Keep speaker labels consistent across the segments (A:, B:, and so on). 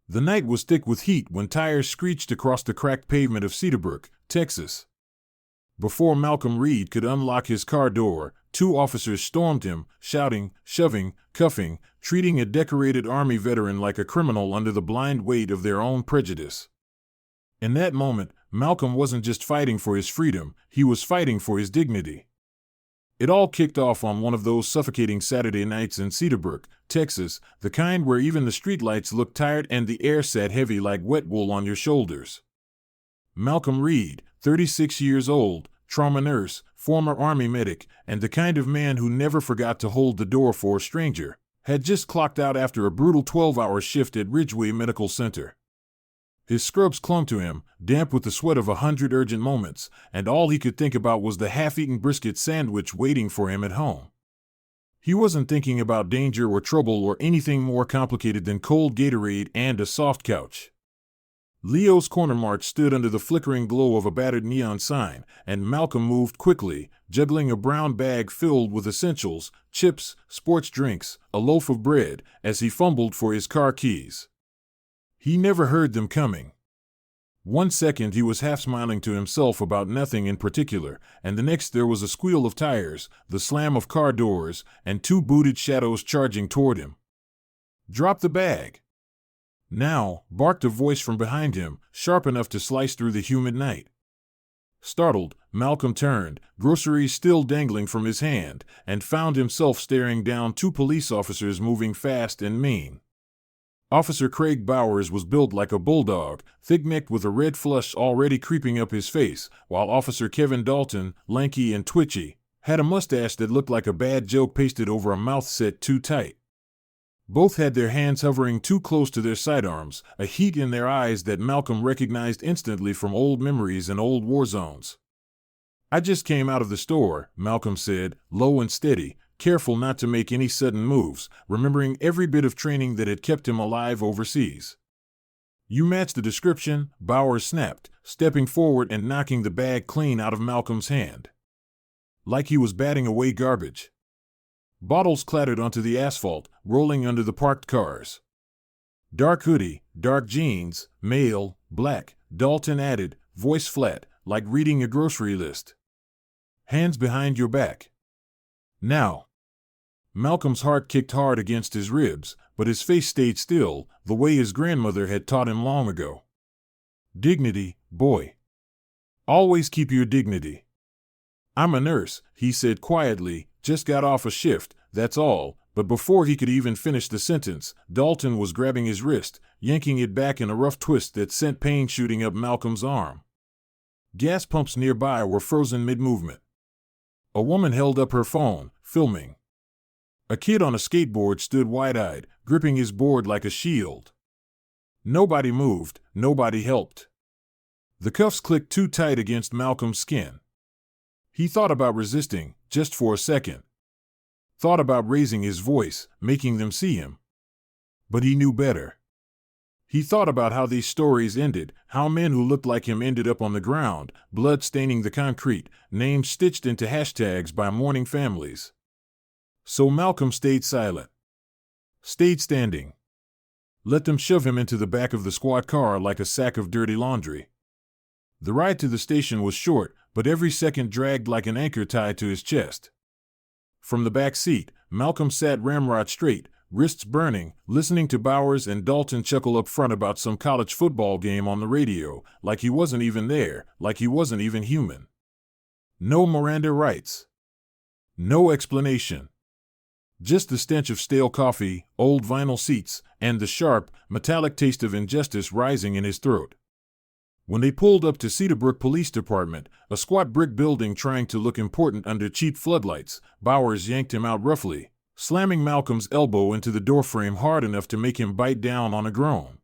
A: The night was thick with heat when tires screeched across the cracked pavement of Cedarbrook, Texas. Before Malcolm Reed could unlock his car door, two officers stormed him, shouting, shoving, cuffing, treating a decorated Army veteran like a criminal under the blind weight of their own prejudice. In that moment, Malcolm wasn't just fighting for his freedom, he was fighting for his dignity. It all kicked off on one of those suffocating Saturday nights in Cedarbrook, Texas, the kind where even the streetlights looked tired and the air sat heavy like wet wool on your shoulders. Malcolm Reed, 36 years old, trauma nurse, former Army medic, and the kind of man who never forgot to hold the door for a stranger, had just clocked out after a brutal 12-hour shift at Ridgeway Medical Center. His scrubs clung to him, damp with the sweat of 100 urgent moments, and all he could think about was the half-eaten brisket sandwich waiting for him at home. He wasn't thinking about danger or trouble or anything more complicated than cold Gatorade and a soft couch. Leo's Corner Mart stood under the flickering glow of a battered neon sign, and Malcolm moved quickly, juggling a brown bag filled with essentials, chips, sports drinks, a loaf of bread, as he fumbled for his car keys. He never heard them coming. One second he was half smiling to himself about nothing in particular, and the next there was a squeal of tires, the slam of car doors, and two booted shadows charging toward him. "Drop the bag!" "Now," barked a voice from behind him, sharp enough to slice through the humid night. Startled, Malcolm turned, groceries still dangling from his hand, and found himself staring down two police officers moving fast and mean. Officer Craig Bowers was built like a bulldog, thick-necked with a red flush already creeping up his face, while Officer Kevin Dalton, lanky and twitchy, had a mustache that looked like a bad joke pasted over a mouth set too tight. Both had their hands hovering too close to their sidearms, a heat in their eyes that Malcolm recognized instantly from old memories and old war zones. "I just came out of the store," Malcolm said, low and steady, careful not to make any sudden moves, remembering every bit of training that had kept him alive overseas. "You match the description," Bowers snapped, stepping forward and knocking the bag clean out of Malcolm's hand. Like he was batting away garbage. Bottles clattered onto the asphalt, rolling under the parked cars. "Dark hoodie, dark jeans, male, black," Dalton added, voice flat, like reading a grocery list. "Hands behind your back. Now." Malcolm's heart kicked hard against his ribs, but his face stayed still, the way his grandmother had taught him long ago. "Dignity, boy. Always keep your dignity." "I'm a nurse," he said quietly, "just got off a shift, that's all," but before he could even finish the sentence, Dalton was grabbing his wrist, yanking it back in a rough twist that sent pain shooting up Malcolm's arm. Gas pumps nearby were frozen mid-movement. A woman held up her phone, filming. A kid on a skateboard stood wide-eyed, gripping his board like a shield. Nobody moved, nobody helped. The cuffs clicked too tight against Malcolm's skin. He thought about resisting, just for a second. Thought about raising his voice, making them see him. But he knew better. He thought about how these stories ended, how men who looked like him ended up on the ground, blood staining the concrete, names stitched into hashtags by mourning families. So Malcolm stayed silent. Stayed standing. Let them shove him into the back of the squad car like a sack of dirty laundry. The ride to the station was short, but every second dragged like an anchor tied to his chest. From the back seat, Malcolm sat ramrod straight, wrists burning, listening to Bowers and Dalton chuckle up front about some college football game on the radio, like he wasn't even there, like he wasn't even human. No Miranda rights. No explanation. Just the stench of stale coffee, old vinyl seats, and the sharp, metallic taste of injustice rising in his throat. When they pulled up to Cedarbrook Police Department, a squat brick building trying to look important under cheap floodlights, Bowers yanked him out roughly, slamming Malcolm's elbow into the doorframe hard enough to make him bite down on a groan.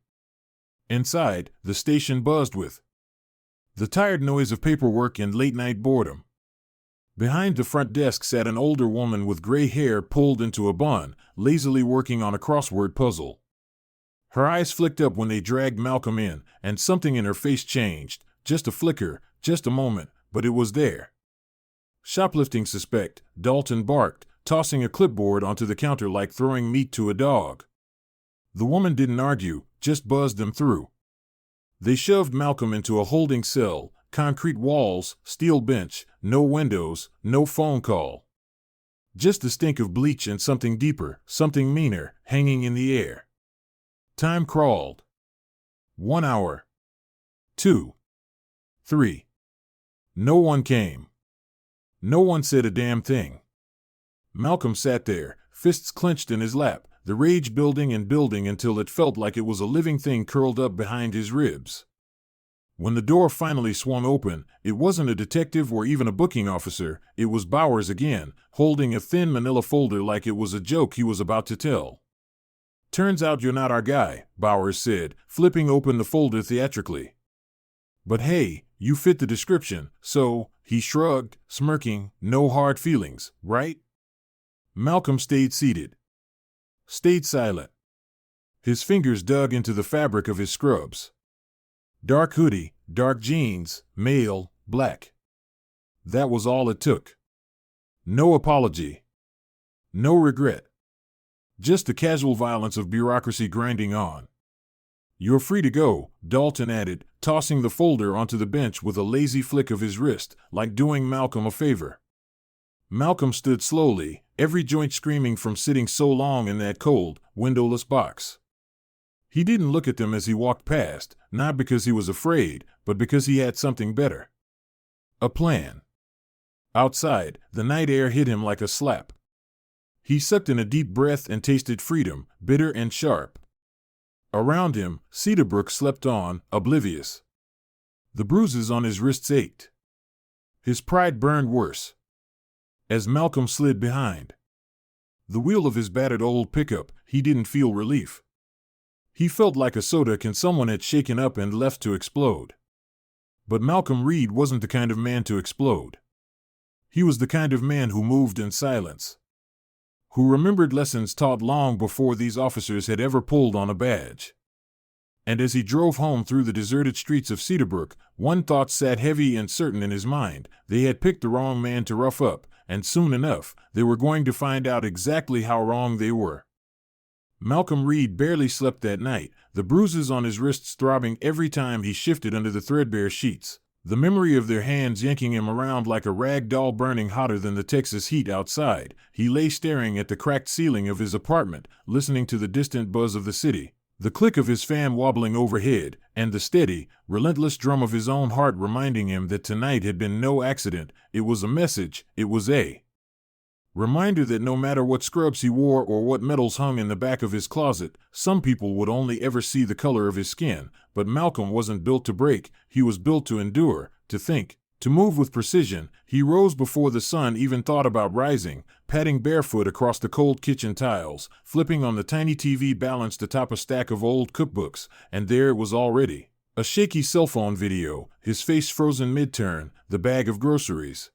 A: Inside, the station buzzed with the tired noise of paperwork and late-night boredom. Behind the front desk sat an older woman with gray hair pulled into a bun, lazily working on a crossword puzzle. Her eyes flicked up when they dragged Malcolm in, and something in her face changed, just a flicker, just a moment, but it was there. "Shoplifting suspect," Dalton barked, tossing a clipboard onto the counter like throwing meat to a dog. The woman didn't argue, just buzzed them through. They shoved Malcolm into a holding cell, concrete walls, steel bench, no windows, no phone call. Just the stink of bleach and something deeper, something meaner, hanging in the air. Time crawled. 1 hour. 2. 3. No one came. No one said a damn thing. Malcolm sat there, fists clenched in his lap, the rage building and building until it felt like it was a living thing curled up behind his ribs. When the door finally swung open, it wasn't a detective or even a booking officer, it was Bowers again, holding a thin manila folder like it was a joke he was about to tell. "Turns out you're not our guy," Bowers said, flipping open the folder theatrically. "But hey, you fit the description, so," he shrugged, smirking, "no hard feelings, right?" Malcolm stayed seated. Stayed silent. His fingers dug into the fabric of his scrubs. Dark hoodie, dark jeans, male, black. That was all it took. No apology. No regret. Just the casual violence of bureaucracy grinding on. "You're free to go," Dalton added, tossing the folder onto the bench with a lazy flick of his wrist, like doing Malcolm a favor. Malcolm stood slowly, every joint screaming from sitting so long in that cold, windowless box. He didn't look at them as he walked past, not because he was afraid, but because he had something better. A plan. Outside, the night air hit him like a slap. He sucked in a deep breath and tasted freedom, bitter and sharp. Around him, Cedarbrook slept on, oblivious. The bruises on his wrists ached. His pride burned worse. As Malcolm slid behind the wheel of his battered old pickup, he didn't feel relief. He felt like a soda can someone had shaken up and left to explode. But Malcolm Reed wasn't the kind of man to explode. He was the kind of man who moved in silence. Who remembered lessons taught long before these officers had ever pulled on a badge. And as he drove home through the deserted streets of Cedarbrook, one thought sat heavy and certain in his mind: they had picked the wrong man to rough up, and soon enough, they were going to find out exactly how wrong they were. Malcolm Reed barely slept that night, the bruises on his wrists throbbing every time he shifted under the threadbare sheets, the memory of their hands yanking him around like a rag doll burning hotter than the Texas heat outside. He lay staring at the cracked ceiling of his apartment, listening to the distant buzz of the city, the click of his fan wobbling overhead, and the steady, relentless drum of his own heart reminding him that tonight had been no accident. It was a message, it was a reminder that no matter what scrubs he wore or what medals hung in the back of his closet, some people would only ever see the color of his skin. But Malcolm wasn't built to break, he was built to endure, to think, to move with precision. He rose before the sun even thought about rising, padding barefoot across the cold kitchen tiles, flipping on the tiny TV balanced atop a stack of old cookbooks, and there it was already. A shaky cell phone video, his face frozen mid-turn, the bag of groceries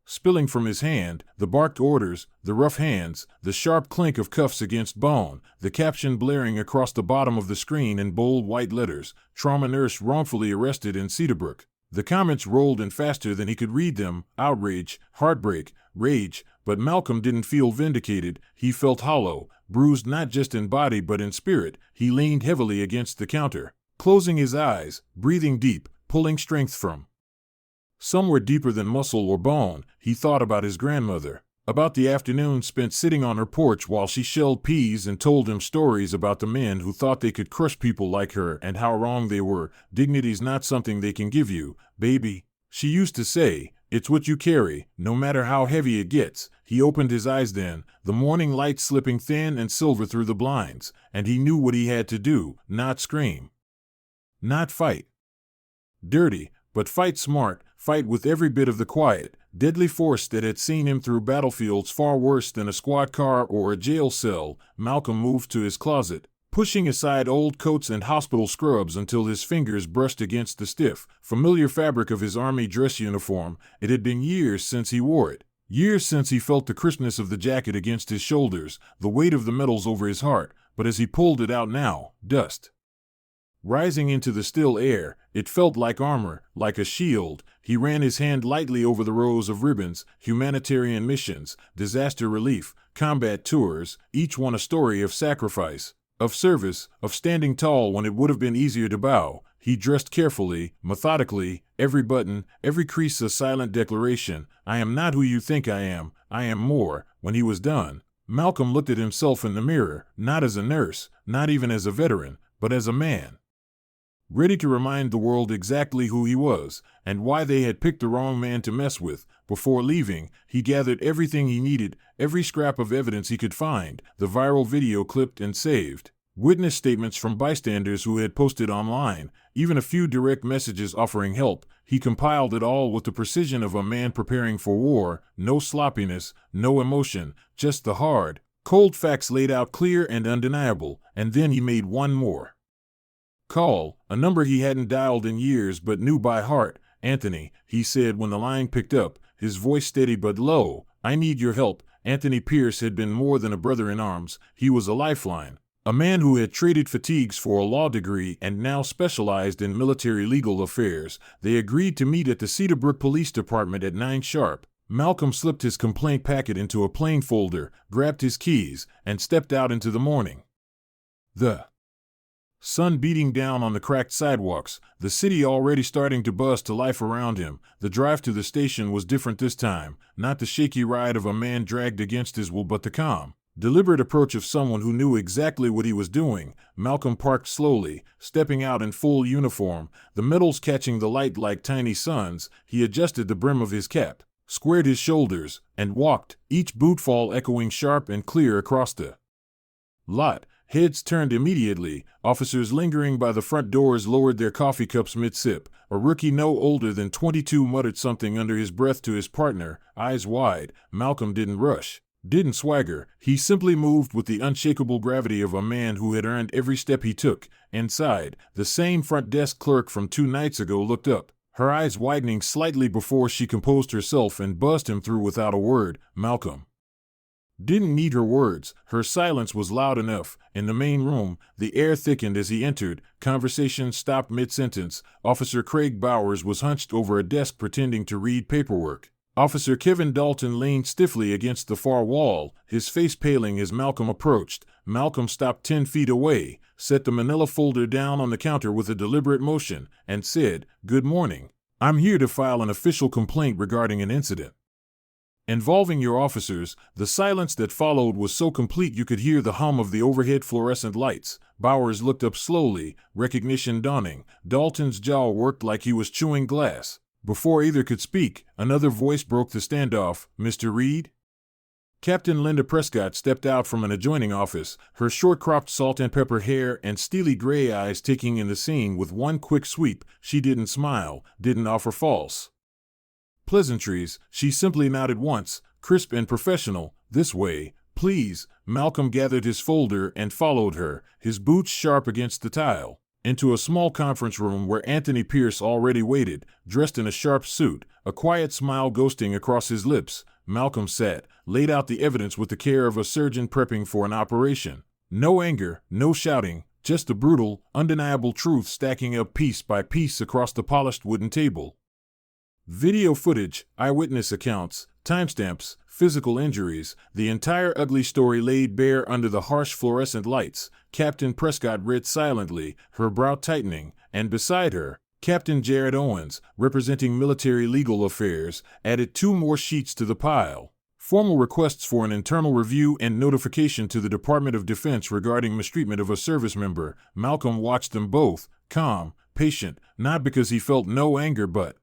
A: spilling from his hand, the barked orders, the rough hands, the sharp clink of cuffs against bone, the caption blaring across the bottom of the screen in bold white letters: "Trauma nurse wrongfully arrested in Cedarbrook." The comments rolled in faster than he could read them: outrage, heartbreak, rage. But Malcolm didn't feel vindicated, he felt hollow, bruised not just in body but in spirit. He leaned heavily against the counter, closing his eyes, breathing deep, pulling strength from somewhere deeper than muscle or bone. He thought about his grandmother, about the afternoon spent sitting on her porch while she shelled peas and told him stories about the men who thought they could crush people like her and how wrong they were. "Dignity's not something they can give you, baby," she used to say. "It's what you carry, no matter how heavy it gets." He opened his eyes then, the morning light slipping thin and silver through the blinds, and he knew what he had to do: not scream, not fight dirty, but fight smart, fight with every bit of the quiet, deadly force that had seen him through battlefields far worse than a squad car or a jail cell. Malcolm moved to his closet, pushing aside old coats and hospital scrubs until his fingers brushed against the stiff, familiar fabric of his army dress uniform. It had been years since he wore it, years since he felt the crispness of the jacket against his shoulders, the weight of the medals over his heart. But as he pulled it out now, dust rising into the still air, it felt like armor, like a shield. He ran his hand lightly over the rows of ribbons: humanitarian missions, disaster relief, combat tours, each one a story of sacrifice, Of service, of standing tall when it would have been easier to bow. He dressed carefully, methodically, every button, every crease a silent declaration, I am not who you think I am more. When he was done, Malcolm looked at himself in the mirror, not as a nurse, not even as a veteran, but as a man. Ready to remind the world exactly who he was, and why they had picked the wrong man to mess with. Before leaving, he gathered everything he needed, every scrap of evidence he could find, the viral video clipped and saved, witness statements from bystanders who had posted online, even a few direct messages offering help. He compiled it all with the precision of a man preparing for war, no sloppiness, no emotion, just the hard, cold facts laid out clear and undeniable, and then he made one more call, a number he hadn't dialed in years but knew by heart. Anthony, he said when the line picked up, his voice steady but low, I need your help. Anthony Pierce had been more than a brother in arms, he was a lifeline. A man who had traded fatigues for a law degree and now specialized in military legal affairs. They agreed to meet at the Cedarbrook Police Department at 9 sharp. Malcolm slipped his complaint packet into a plain folder, grabbed his keys, and stepped out into the morning. The sun beating down on the cracked sidewalks, the city already starting to buzz to life around him. The drive to the station was different this time, not the shaky ride of a man dragged against his will but the calm, deliberate approach of someone who knew exactly what he was doing. Malcolm parked slowly, stepping out in full uniform, the metals catching the light like tiny suns. He adjusted the brim of his cap, squared his shoulders, and walked, each bootfall echoing sharp and clear across the lot. Heads turned immediately. Officers lingering by the front doors lowered their coffee cups mid-sip. A rookie no older than 22 muttered something under his breath to his partner, eyes wide. Malcolm didn't rush, didn't swagger. He simply moved with the unshakable gravity of a man who had earned every step he took. Inside, the same front desk clerk from 2 nights ago looked up, her eyes widening slightly before she composed herself and buzzed him through without a word. Malcolm didn't need her words. Her silence was loud enough. In the main room, the air thickened as he entered. Conversation stopped mid-sentence. Officer Craig Bowers was hunched over a desk pretending to read paperwork. Officer Kevin Dalton leaned stiffly against the far wall, his face paling as Malcolm approached. Malcolm stopped 10 feet away, set the manila folder down on the counter with a deliberate motion, and said, Good morning. I'm here to file an official complaint regarding an incident involving your officers. The silence that followed was so complete you could hear the hum of the overhead fluorescent lights. Bowers looked up slowly, recognition dawning. Dalton's jaw worked like he was chewing glass. Before either could speak, another voice broke the standoff. Mr. Reed? Captain Linda Prescott stepped out from an adjoining office, her short-cropped salt-and-pepper hair and steely gray eyes taking in the scene with one quick sweep. She didn't smile, didn't offer false pleasantries. She simply nodded once, crisp and professional. This way, please. Malcolm gathered his folder and followed her, his boots sharp against the tile, into a small conference room where Anthony Pierce already waited, dressed in a sharp suit, a quiet smile ghosting across his lips. Malcolm sat, laid out the evidence with the care of a surgeon prepping for an operation. No anger, no shouting, just the brutal, undeniable truth stacking up piece by piece across the polished wooden table. Video footage, eyewitness accounts, timestamps, physical injuries, the entire ugly story laid bare under the harsh fluorescent lights. Captain Prescott read silently, her brow tightening, and beside her, Captain Jared Owens, representing military legal affairs, added 2 more sheets to the pile. Formal requests for an internal review and notification to the Department of Defense regarding mistreatment of a service member. Malcolm watched them both, calm, patient, not because he felt no anger but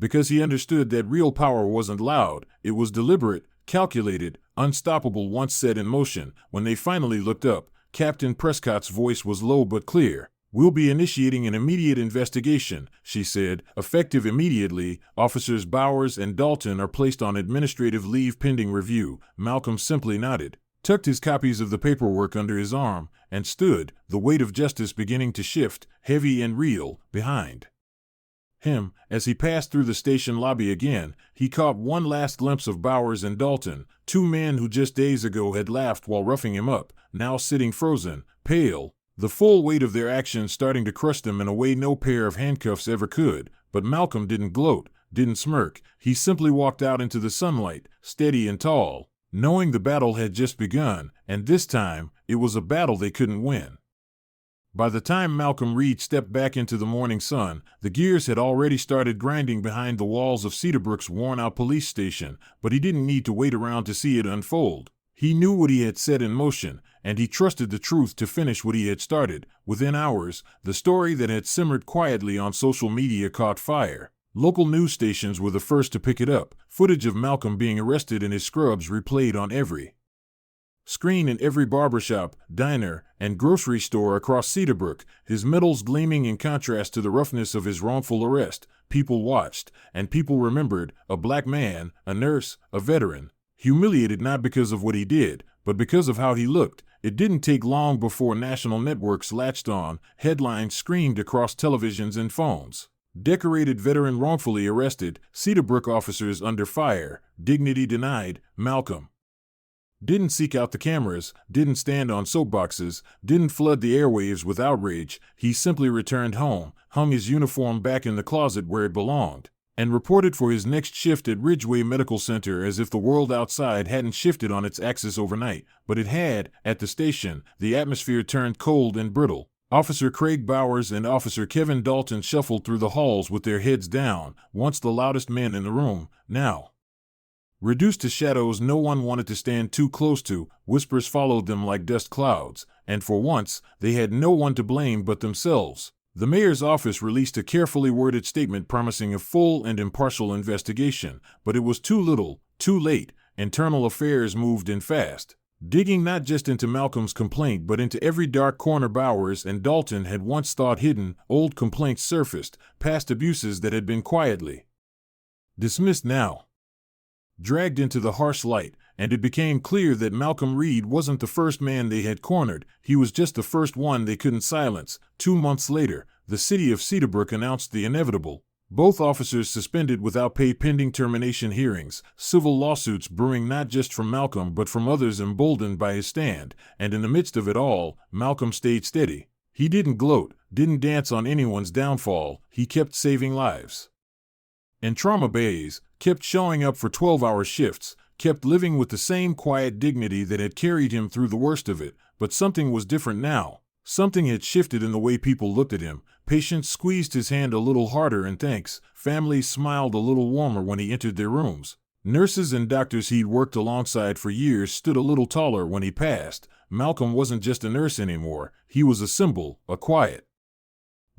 A: because he understood that real power wasn't loud, it was deliberate, calculated, unstoppable once set in motion. When they finally looked up, Captain Prescott's voice was low but clear. We'll be initiating an immediate investigation, she said, effective immediately. Officers Bowers and Dalton are placed on administrative leave pending review. Malcolm simply nodded, tucked his copies of the paperwork under his arm, and stood, the weight of justice beginning to shift, heavy and real, behind him. As he passed through the station lobby again, he caught one last glimpse of Bowers and Dalton, 2 men who just days ago had laughed while roughing him up, now sitting frozen, pale, the full weight of their actions starting to crush them in a way no pair of handcuffs ever could. But Malcolm didn't gloat, didn't smirk. He simply walked out into the sunlight, steady and tall, knowing the battle had just begun, and this time, It was a battle they couldn't win. By the time Malcolm Reed stepped back into the morning sun, the gears had already started grinding behind the walls of Cedarbrook's worn-out police station, but he didn't need to wait around to see it unfold. He knew what he had set in motion, and he trusted the truth to finish what he had started. Within hours, the story that had simmered quietly on social media caught fire. Local news stations were the first to pick it up. Footage of Malcolm being arrested in his scrubs replayed on every screen in every barbershop, diner, and grocery store across Cedarbrook, his medals gleaming in contrast to the roughness of his wrongful arrest. People watched, and people remembered, a black man, a nurse, a veteran, humiliated not because of what he did, but because of how he looked. It didn't take long before national networks latched on, headlines screamed across televisions and phones. Decorated veteran wrongfully arrested, Cedarbrook officers under fire, dignity denied. Malcolm didn't seek out the cameras, didn't stand on soapboxes, didn't flood the airwaves with outrage. He simply returned home, hung his uniform back in the closet where it belonged, and reported for his next shift at Ridgeway Medical Center as if the world outside hadn't shifted on its axis overnight, but it had. At the station, the atmosphere turned cold and brittle. Officer Craig Bowers and Officer Kevin Dalton shuffled through the halls with their heads down, once the loudest men in the room, now reduced to shadows no one wanted to stand too close to. Whispers followed them like dust clouds, and for once, they had no one to blame but themselves. The mayor's office released a carefully worded statement promising a full and impartial investigation, but it was too little, too late. Internal affairs moved in fast, digging not just into Malcolm's complaint but into every dark corner Bowers and Dalton had once thought hidden. Old complaints surfaced, past abuses that had been quietly dismissed now dragged into the harsh light, and it became clear that Malcolm Reed wasn't the first man they had cornered. He was just the first one they couldn't silence. 2 months later, the city of Cedarbrook announced the inevitable. Both officers suspended without pay pending termination hearings, civil lawsuits brewing not just from Malcolm but from others emboldened by his stand. And in the midst of it all, Malcolm stayed steady. He didn't gloat, didn't dance on anyone's downfall. He kept saving lives in trauma bays, kept showing up for 12-hour shifts, kept living with the same quiet dignity that had carried him through the worst of it. But something was different now. Something had shifted in the way people looked at him. Patients squeezed his hand a little harder in thanks. Families smiled a little warmer when he entered their rooms. Nurses and doctors he'd worked alongside for years stood a little taller when he passed. Malcolm wasn't just a nurse anymore. He was a symbol, a quiet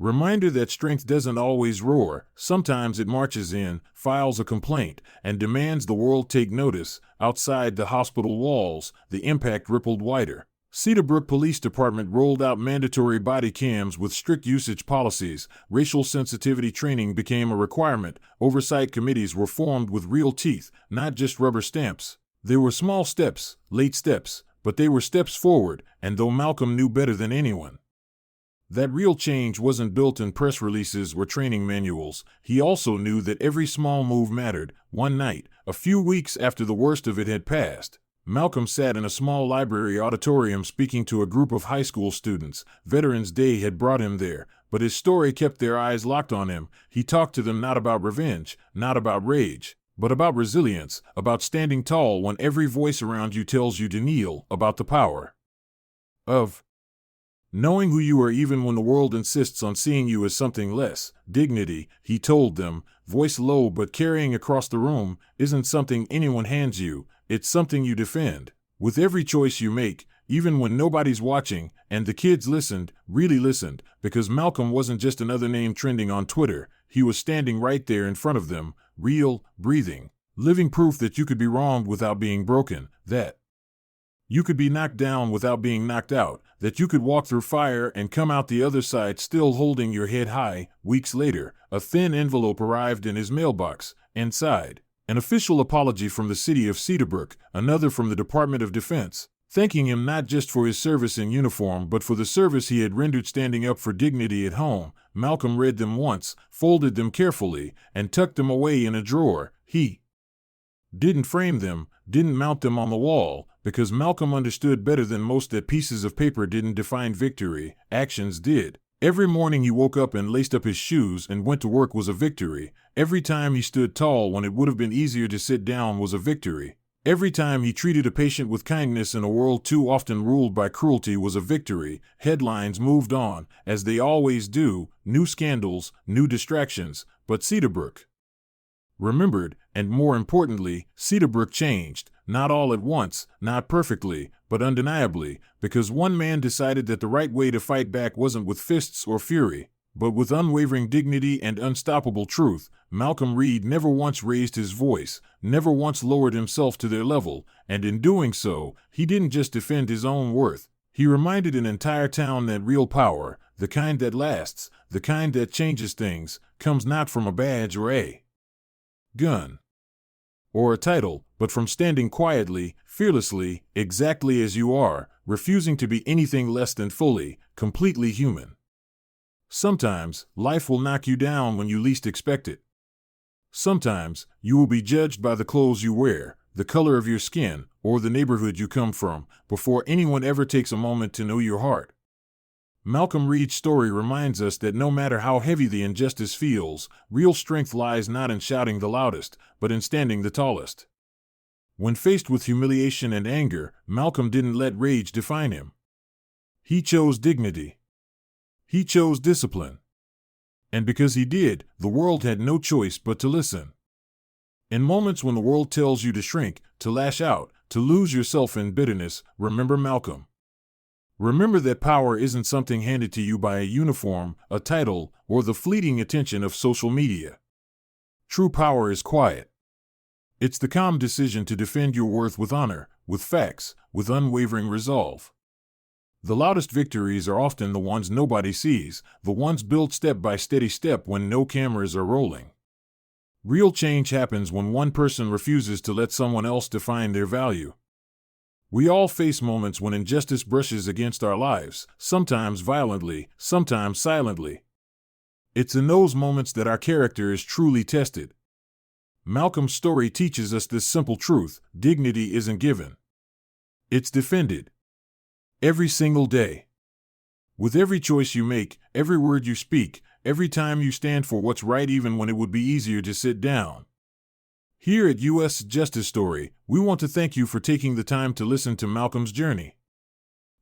A: reminder that strength doesn't always roar. Sometimes it marches in, files a complaint, and demands the world take notice. Outside the hospital walls, the impact rippled wider. Cedarbrook Police Department rolled out mandatory body cams with strict usage policies. Racial sensitivity training became a requirement. Oversight committees were formed with real teeth, not just rubber stamps. There were small steps, late steps, but they were steps forward, and though Malcolm knew better than anyone that real change wasn't built in press releases or training manuals, he also knew that every small move mattered. One night, a few weeks after the worst of it had passed, Malcolm sat in a small library auditorium speaking to a group of high school students. Veterans Day had brought him there, but his story kept their eyes locked on him. He talked to them not about revenge, not about rage, but about resilience, about standing tall when every voice around you tells you to kneel, about the power of knowing who you are even when the world insists on seeing you as something less. Dignity, he told them, voice low but carrying across the room, isn't something anyone hands you, it's something you defend. With every choice you make, even when nobody's watching. And the kids listened, really listened, because Malcolm wasn't just another name trending on Twitter. He was standing right there in front of them, real, breathing, living proof that you could be wronged without being broken, that you could be knocked down without being knocked out, that you could walk through fire and come out the other side still holding your head high. Weeks later, a thin envelope arrived in his mailbox. Inside, an official apology from the city of Cedarbrook, another from the Department of Defense, thanking him not just for his service in uniform but for the service he had rendered standing up for dignity at home. Malcolm read them once, folded them carefully, and tucked them away in a drawer. He didn't frame them, didn't mount them on the wall, because Malcolm understood better than most that pieces of paper didn't define victory, actions did. Every morning he woke up and laced up his shoes and went to work was a victory. Every time he stood tall when it would have been easier to sit down was a victory. Every time he treated a patient with kindness in a world too often ruled by cruelty was a victory. Headlines moved on, as they always do, new scandals, new distractions, but Cedarbrook remembered, and more importantly, Cedarbrook changed, not all at once, not perfectly, but undeniably, because one man decided that the right way to fight back wasn't with fists or fury, but with unwavering dignity and unstoppable truth. Malcolm Reed never once raised his voice, never once lowered himself to their level, and in doing so, he didn't just defend his own worth. He reminded an entire town that real power, the kind that lasts, the kind that changes things, comes not from a badge or a gun or a title, but from standing quietly, fearlessly, exactly as you are, refusing to be anything less than fully, completely human. Sometimes, life will knock you down when you least expect it. Sometimes, you will be judged by the clothes you wear, the color of your skin, or the neighborhood you come from, before anyone ever takes a moment to know your heart. Malcolm Reed's story reminds us that no matter how heavy the injustice feels, real strength lies not in shouting the loudest, but in standing the tallest. When faced with humiliation and anger, Malcolm didn't let rage define him. He chose dignity. He chose discipline. And because he did, the world had no choice but to listen. In moments when the world tells you to shrink, to lash out, to lose yourself in bitterness, remember Malcolm. Remember that power isn't something handed to you by a uniform, a title, or the fleeting attention of social media. True power is quiet. It's the calm decision to defend your worth with honor, with facts, with unwavering resolve. The loudest victories are often the ones nobody sees, the ones built step by steady step when no cameras are rolling. Real change happens when one person refuses to let someone else define their value. We all face moments when injustice brushes against our lives, sometimes violently, sometimes silently. It's in those moments that our character is truly tested. Malcolm's story teaches us this simple truth: dignity isn't given. It's defended. Every single day. With every choice you make, every word you speak, every time you stand for what's right even when it would be easier to sit down. Here at U.S. Justice Story, we want to thank you for taking the time to listen to Malcolm's journey.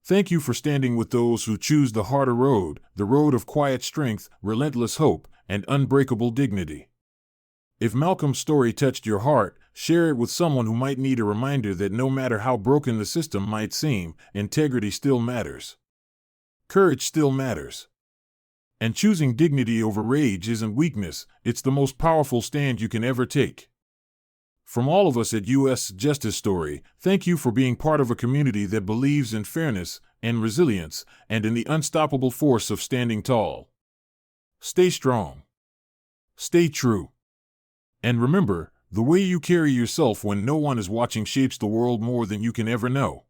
A: Thank you for standing with those who choose the harder road, the road of quiet strength, relentless hope, and unbreakable dignity. If Malcolm's story touched your heart, share it with someone who might need a reminder that no matter how broken the system might seem, integrity still matters. Courage still matters. And choosing dignity over rage isn't weakness, it's the most powerful stand you can ever take. From all of us at U.S. Justice Story, thank you for being part of a community that believes in fairness and resilience and in the unstoppable force of standing tall. Stay strong. Stay true. And remember, the way you carry yourself when no one is watching shapes the world more than you can ever know.